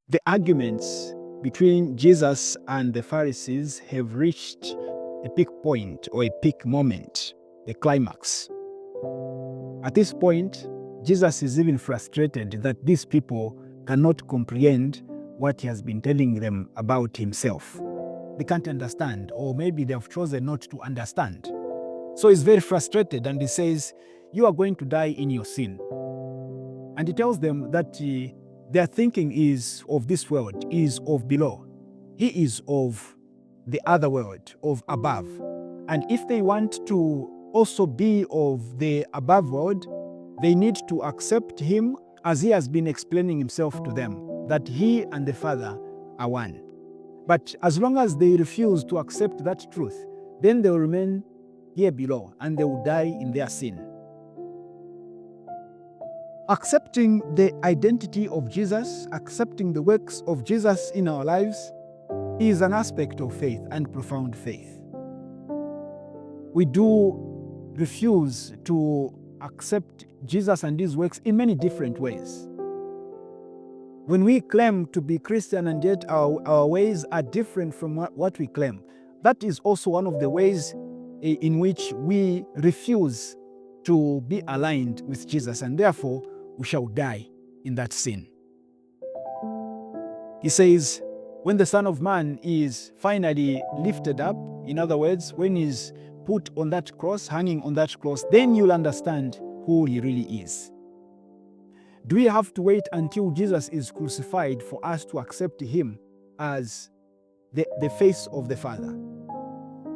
The arguments between Jesus and the Pharisees have reached a peak point or a peak moment, the climax. At this point, Jesus is even frustrated that these people cannot comprehend what he has been telling them about himself. They can't understand, or maybe they have chosen not to understand. So he's very frustrated and he says, "You are going to die in your sin." And he tells them that their thinking is of this world, is of below. He is of the other world, of above. And if they want to also be of the above world, they need to accept him as he has been explaining himself to them, that he and the Father are one. But as long as they refuse to accept that truth, then they will remain here below and they will die in their sin. Accepting the identity of Jesus, accepting the works of Jesus in our lives, is an aspect of faith and profound faith. We do refuse to accept Jesus and his works in many different ways. When we claim to be Christian and yet our ways are different from what we claim, that is also one of the ways in which we refuse to be aligned with Jesus, and therefore we shall die in that sin. He says, when the Son of Man is finally lifted up, in other words, when he's put on that cross, hanging on that cross, then you'll understand who he really is. Do we have to wait until Jesus is crucified for us to accept him as the face of the Father?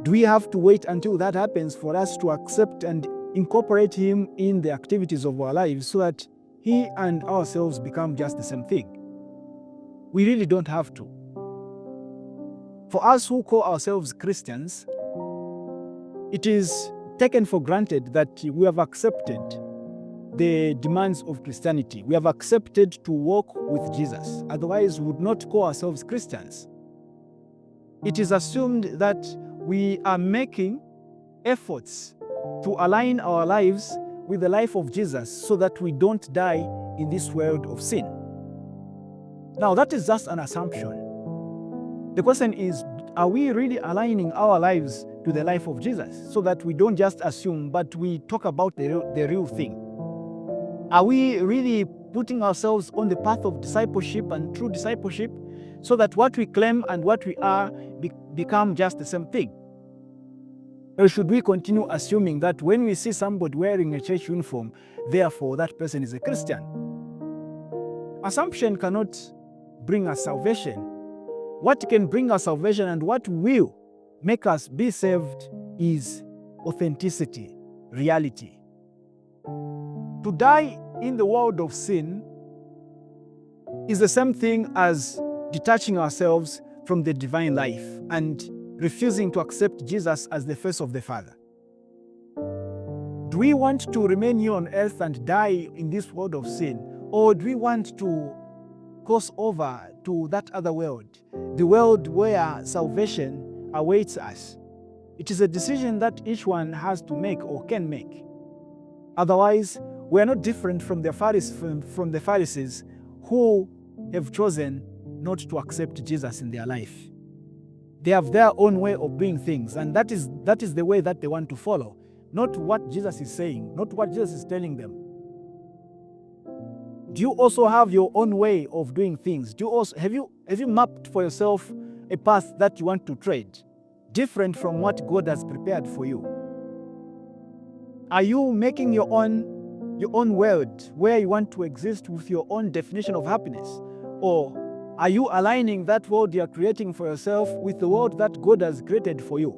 Do we have to wait until that happens for us to accept and incorporate him in the activities of our lives so that he and ourselves become just the same thing? We really don't have to. For us who call ourselves Christians, it is taken for granted that we have accepted the demands of Christianity. We have accepted to walk with Jesus. Otherwise, we would not call ourselves Christians. It is assumed that we are making efforts to align our lives with the life of Jesus so that we don't die in this world of sin. Now, that is just an assumption. The question is, are we really aligning our lives to the life of Jesus so that we don't just assume, but we talk about the real thing? Are we really putting ourselves on the path of discipleship and true discipleship so that what we claim and what we are become just the same thing? Or should we continue assuming that when we see somebody wearing a church uniform, therefore that person is a Christian? Assumption cannot bring us salvation. What can bring us salvation and what will make us be saved is authenticity, reality. To die in the world of sin is the same thing as detaching ourselves from the divine life and refusing to accept Jesus as the face of the Father. Do we want to remain here on earth and die in this world of sin, or do we want to cross over to that other world, the world where salvation awaits us? It is a decision that each one has to make or can make. Otherwise, we are not different from the Pharisees who have chosen not to accept Jesus in their life. They have their own way of doing things, and that is the way that they want to follow, not what Jesus is saying, not what Jesus is telling them. Do you also have your own way of doing things? Have you mapped for yourself a path that you want to tread, different from what God has prepared for you? Are you making your own world where you want to exist with your own definition of happiness? Or are you aligning that world you are creating for yourself with the world that God has created for you?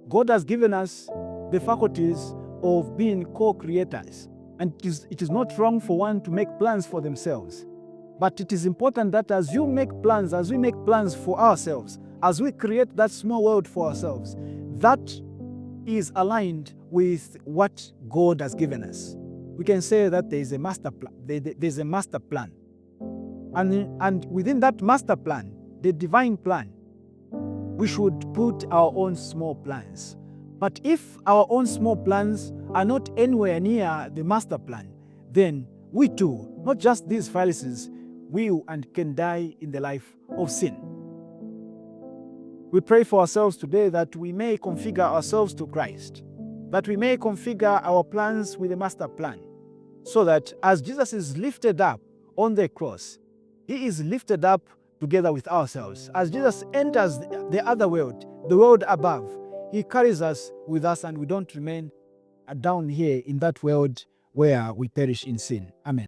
God has given us the faculties of being co-creators. And it is not wrong for one to make plans for themselves. But it is important that as we make plans for ourselves, as we create that small world for ourselves, that is aligned with what God has given us. We can say that there is a master plan. There's a master plan. And within that master plan, the divine plan, we should put our own small plans. But if our own small plans are not anywhere near the master plan, then we too, not just these Pharisees, will and can die in the life of sin. We pray for ourselves today that we may configure ourselves to Christ, that we may configure our plans with the master plan, so that as Jesus is lifted up on the cross, he is lifted up together with ourselves. As Jesus enters the other world, the world above, he carries us with us, and we don't remain down here in that world where we perish in sin. Amen.